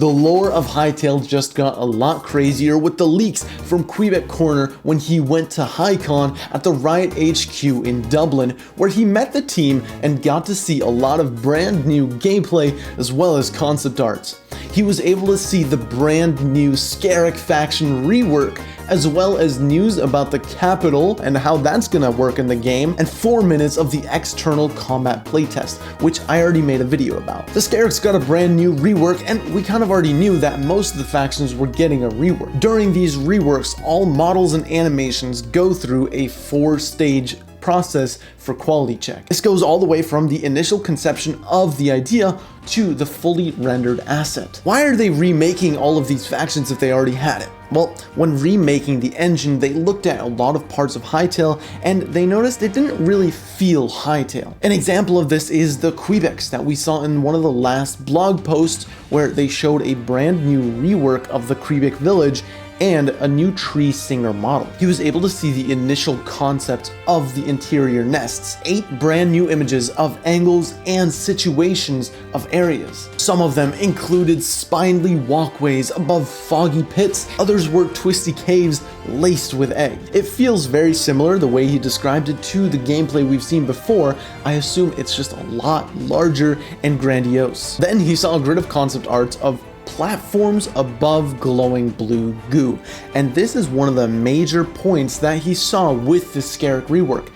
The lore of Hytale just got a lot crazier with the leaks from Quebec Corner when he went to HyCon at the Riot HQ in Dublin, where he met the team and got to see a lot of brand new gameplay as well as concept arts. He was able to see the brand new Scarak faction rework, as well as news about the capital and how that's gonna work in the game, and 4 minutes of the external combat playtest, which I already made a video about. The Scarak's got a brand new rework, and we kind of already knew that most of the factions were getting a rework. During these reworks, all models and animations go through a 4-stage process for quality check. This goes all the way from the initial conception of the idea to the fully rendered asset. Why are they remaking all of these factions if they already had it? Well, when remaking the engine, they looked at a lot of parts of Hytale and they noticed it didn't really feel Hytale. An example of this is the Quebecs that we saw in one of the last blog posts, where they showed a brand new rework of the Quebec village and a new tree singer model. He was able to see the initial concept of the interior nests, 8 brand new images of angles and situations of areas. Some of them included spindly walkways above foggy pits, others were twisty caves laced with egg. It feels very similar the way he described it to the gameplay we've seen before. I assume it's just a lot larger and grandiose. Then he saw a grid of concept arts of platforms above glowing blue goo, and this is one of the major points that he saw with the Scarak rework.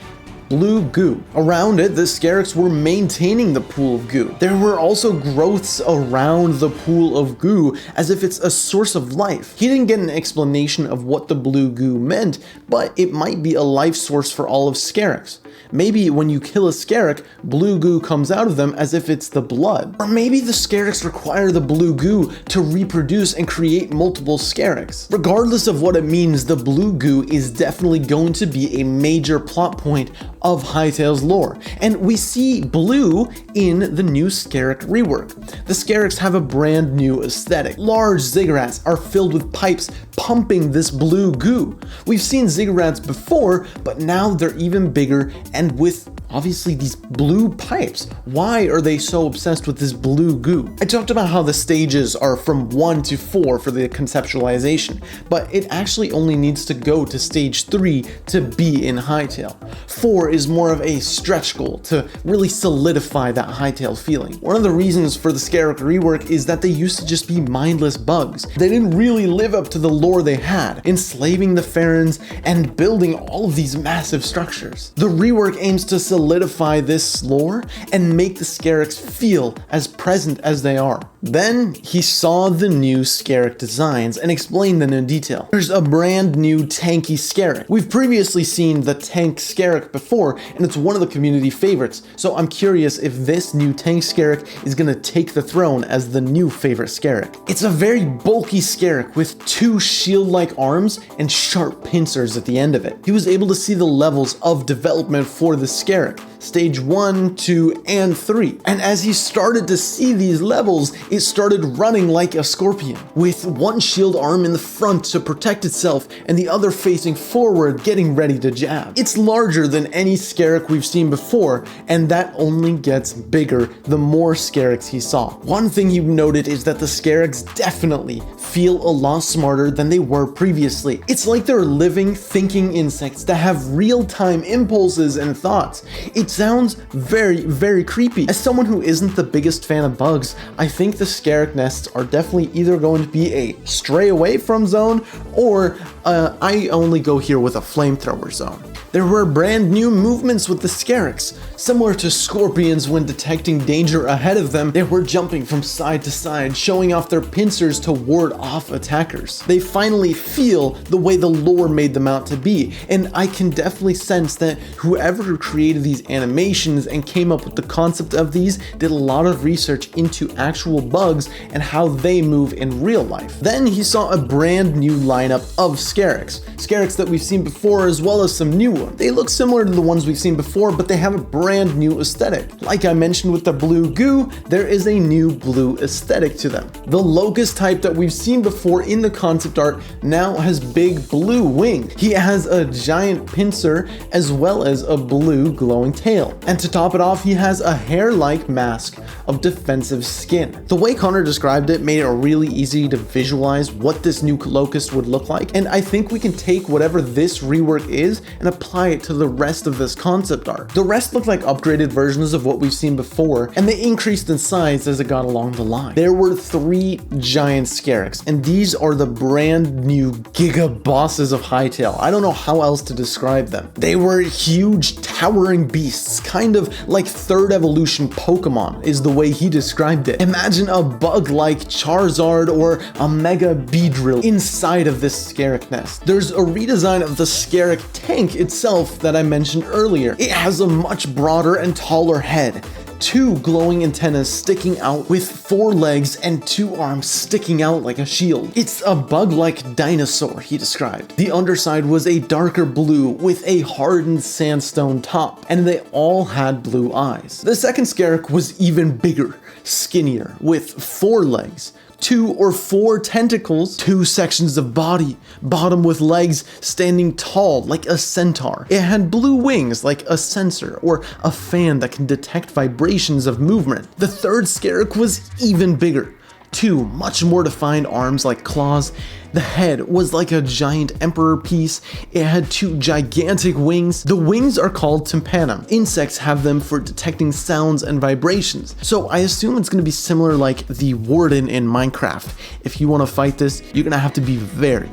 Blue goo. Around it, the Scaraks were maintaining the pool of goo. There were also growths around the pool of goo, as if it's a source of life. He didn't get an explanation of what the blue goo meant, but it might be a life source for all of Scaraks. Maybe when you kill a Scarak, blue goo comes out of them as if it's the blood. Or maybe the Scaraks require the blue goo to reproduce and create multiple Scaraks. Regardless of what it means, the blue goo is definitely going to be a major plot point of Hytale's lore, and we see blue in the new Scarak rework. The Scaraks have a brand new aesthetic. Large ziggurats are filled with pipes pumping this blue goo. We've seen ziggurats before, but now they're even bigger and with obviously these blue pipes. Why are they so obsessed with this blue goo? I talked about how the stages are from 1 to 4 for the conceptualization, but it actually only needs to go to stage 3 to be in Hytale. 4 is more of a stretch goal to really solidify that Hytale feeling. One of the reasons for the Scarak rework is that they used to just be mindless bugs. They didn't really live up to the lore they had, enslaving the Pharons and building all of these massive structures. The rework aims to solidify this lore and make the Scaraks feel as present as they are. Then he saw the new Scarak designs and explained them in detail. There's a brand new tanky Scarak. We've previously seen the tank Scarak before, and it's one of the community favorites, so I'm curious if this new tank Scarak is gonna take the throne as the new favorite Scarak. It's a very bulky Scarak with 2 shield-like arms and sharp pincers at the end of it. He was able to see the levels of development for the Scarak, stage 1, 2, and 3. And as he started to see these levels, it started running like a scorpion, with one shield arm in the front to protect itself and the other facing forward, getting ready to jab. It's larger than any Scarak we've seen before, and that only gets bigger the more Scaraks he saw. One thing he noted is that the Scaraks definitely feel a lot smarter than they were previously. It's like they're living, thinking insects that have real-time impulses and thoughts. It sounds very, very creepy. As someone who isn't the biggest fan of bugs, I think the Scarak nests are definitely either going to be a stray away from zone, or I only go here with a flamethrower zone. There were brand new movements with the Scaraks. Similar to scorpions when detecting danger ahead of them, they were jumping from side to side, showing off their pincers to ward off attackers. They finally feel the way the lore made them out to be, and I can definitely sense that whoever created these animations and came up with the concept of these did a lot of research into actual bugs and how they move in real life. Then he saw a brand new lineup of Scaraks. Scaraks that we've seen before, as well as some new ones. to them. They look similar to the ones we've seen before, but they have a brand new aesthetic. Like I mentioned with the blue goo, there is a new blue aesthetic to them. The locust type that we've seen before in the concept art now has big blue wings. He has a giant pincer as well as a blue glowing tail. And to top it off, he has a hair-like mask of defensive skin. The way Connor described it made it really easy to visualize what this new locust would look like, and I think we can take whatever this rework is and apply it to the rest of this concept art. The rest look like upgraded versions of what we've seen before, and they increased in size as it got along the line. There were 3 giant Scaraks, and these are the brand new giga bosses of Hytale. I don't know how else to describe them. They were huge towering beasts, kind of like 3rd evolution Pokemon is the way he described it. Imagine a bug like Charizard or a Mega Beedrill inside of this Scarak nest. There's a redesign of the Scarak tank itself that I mentioned earlier. It has a much broader and taller head, 2 glowing antennas sticking out with 4 legs and 2 arms sticking out like a shield. It's a bug-like dinosaur, he described. The underside was a darker blue with a hardened sandstone top, and they all had blue eyes. The second Scarak was even bigger, skinnier, with 4 legs, 2 or 4 tentacles, 2 sections of body, bottom with legs standing tall like a centaur. It had blue wings like a sensor or a fan that can detect vibrations of movement. The third Scarak was even bigger. 2 much more defined arms like claws. The head was like a giant emperor piece. It had 2 gigantic wings. The wings are called tympanum. Insects have them for detecting sounds and vibrations. So I assume it's going to be similar like the warden in Minecraft. If you want to fight this, you're going to have to be very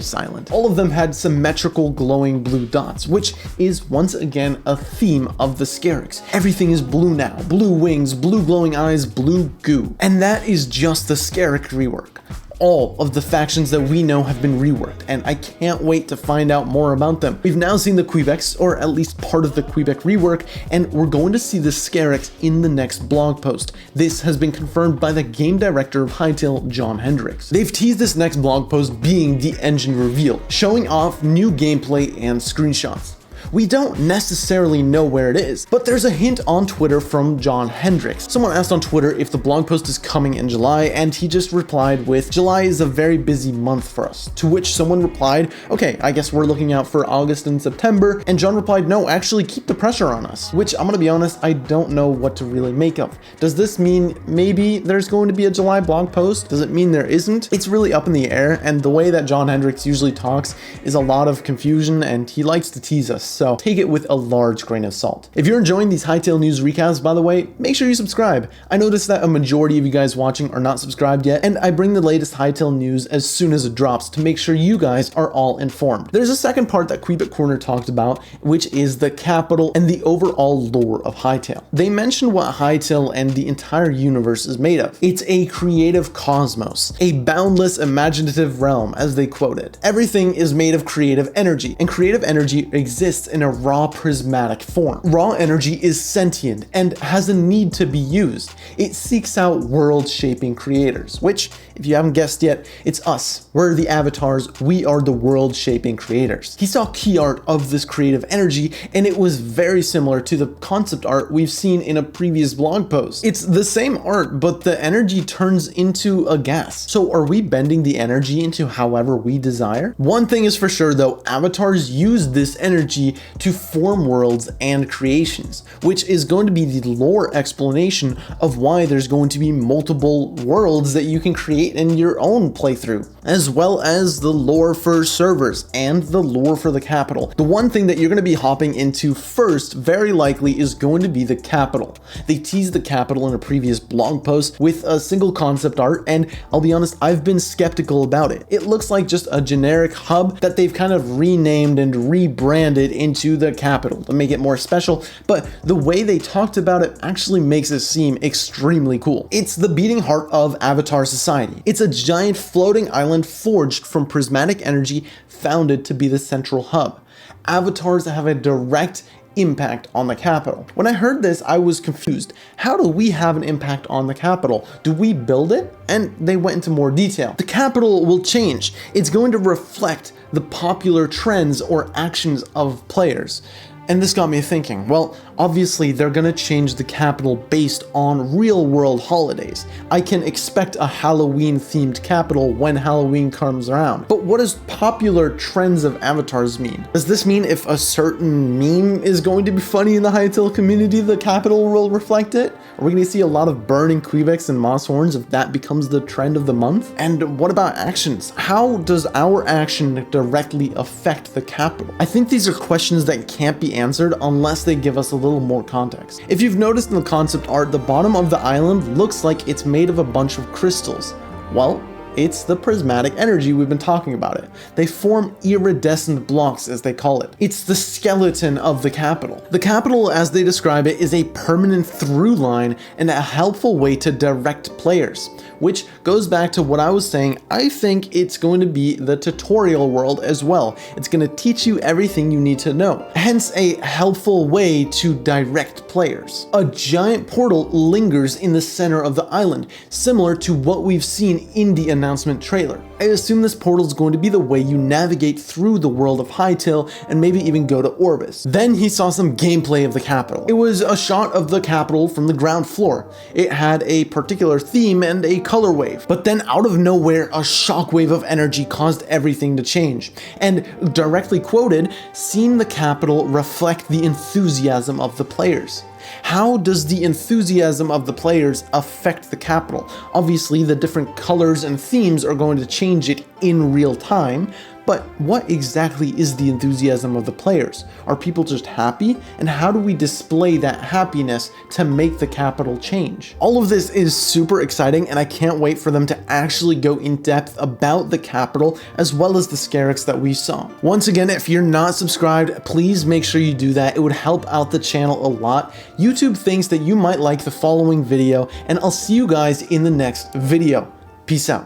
silent. All of them had symmetrical glowing blue dots, which is once again a theme of the Scaraks. Everything is blue now. Blue wings, blue glowing eyes, blue goo. And that is just the Scarak rework. All of the factions that we know have been reworked, and I can't wait to find out more about them. We've now seen the Quebecs, or at least part of the Quebec rework, and we're going to see the Scaraks in the next blog post. This has been confirmed by the game director of Hytale, John Hendricks. They've teased this next blog post being the engine reveal, showing off new gameplay and screenshots. We don't necessarily know where it is, but there's a hint on Twitter from John Hendricks. Someone asked on Twitter if the blog post is coming in July, and he just replied with, "July is a very busy month for us," to which someone replied, "Okay, I guess we're looking out for August and September," and John replied, "No, actually keep the pressure on us," which I'm gonna be honest, I don't know what to really make of. Does this mean maybe there's going to be a July blog post? Does it mean there isn't? It's really up in the air, and the way that John Hendricks usually talks is a lot of confusion, and he likes to tease us. So take it with a large grain of salt. If you're enjoying these Hytale news recaps, by the way, make sure you subscribe. I noticed that a majority of you guys watching are not subscribed yet, and I bring the latest Hytale news as soon as it drops to make sure you guys are all informed. There's a second part that Quebec Corner talked about, which is the capital and the overall lore of Hytale. They mentioned what Hytale and the entire universe is made of. It's a creative cosmos, a boundless imaginative realm, as they quoted. Everything is made of creative energy, and creative energy exists in a raw prismatic form. Raw energy is sentient and has a need to be used. It seeks out world-shaping creators, which, if you haven't guessed yet, it's us. We're the avatars. We are the world-shaping creators. He saw key art of this creative energy, and it was very similar to the concept art we've seen in a previous blog post. It's the same art, but the energy turns into a gas. So are we bending the energy into however we desire? One thing is for sure though, avatars use this energy to form worlds and creations, which is going to be the lore explanation of why there's going to be multiple worlds that you can create in your own playthrough, as well as the lore for servers and the lore for the capital. The one thing that you're going to be hopping into first, very likely, is going to be the capital. They teased the capital in a previous blog post with a single concept art, and I'll be honest, I've been skeptical about it. It looks like just a generic hub that they've kind of renamed and rebranded into the capital to make it more special, but the way they talked about it actually makes it seem extremely cool. It's the beating heart of Avatar society. It's a giant floating island forged from prismatic energy, founded to be the central hub. Avatars have a direct impact on the capital. When I heard this, I was confused. How do we have an impact on the capital? Do we build it? And they went into more detail. The capital will change. It's going to reflect the popular trends or actions of players. And this got me thinking, well, obviously they're gonna change the capital based on real world holidays. I can expect a Halloween themed capital when Halloween comes around. But what does popular trends of avatars mean? Does this mean if a certain meme is going to be funny in the Hytale community, the capital will reflect it? Are we gonna see a lot of burning Quebecs and moss horns if that becomes the trend of the month? And what about actions? How does our action directly affect the capital? I think these are questions that can't be answered unless they give us a little more context. If you've noticed in the concept art, the bottom of the island looks like it's made of a bunch of crystals. Well, it's the prismatic energy we've been talking about it. They form iridescent blocks, as they call it. It's the skeleton of the capital. The capital, as they describe it, is a permanent through line and a helpful way to direct players, which goes back to what I was saying. I think it's going to be the tutorial world as well. It's going to teach you everything you need to know, hence a helpful way to direct players. A giant portal lingers in the center of the island, similar to what we've seen in the announcement trailer. I assume this portal is going to be the way you navigate through the world of Hytale and maybe even go to Orbis. Then he saw some gameplay of the capital. It was a shot of the capital from the ground floor. It had a particular theme and a color wave, but then out of nowhere, a shockwave of energy caused everything to change. And directly quoted, "Seen the capital reflect the enthusiasm of the players." How does the enthusiasm of the players affect the capital? Obviously, the different colors and themes are going to change it in real time, but what exactly is the enthusiasm of the players? Are people just happy? And how do we display that happiness to make the capital change? All of this is super exciting, and I can't wait for them to actually go in depth about the capital as well as the Scaraks that we saw. Once again, if you're not subscribed, please make sure you do that. It would help out the channel a lot. YouTube thinks that you might like the following video, and I'll see you guys in the next video. Peace out.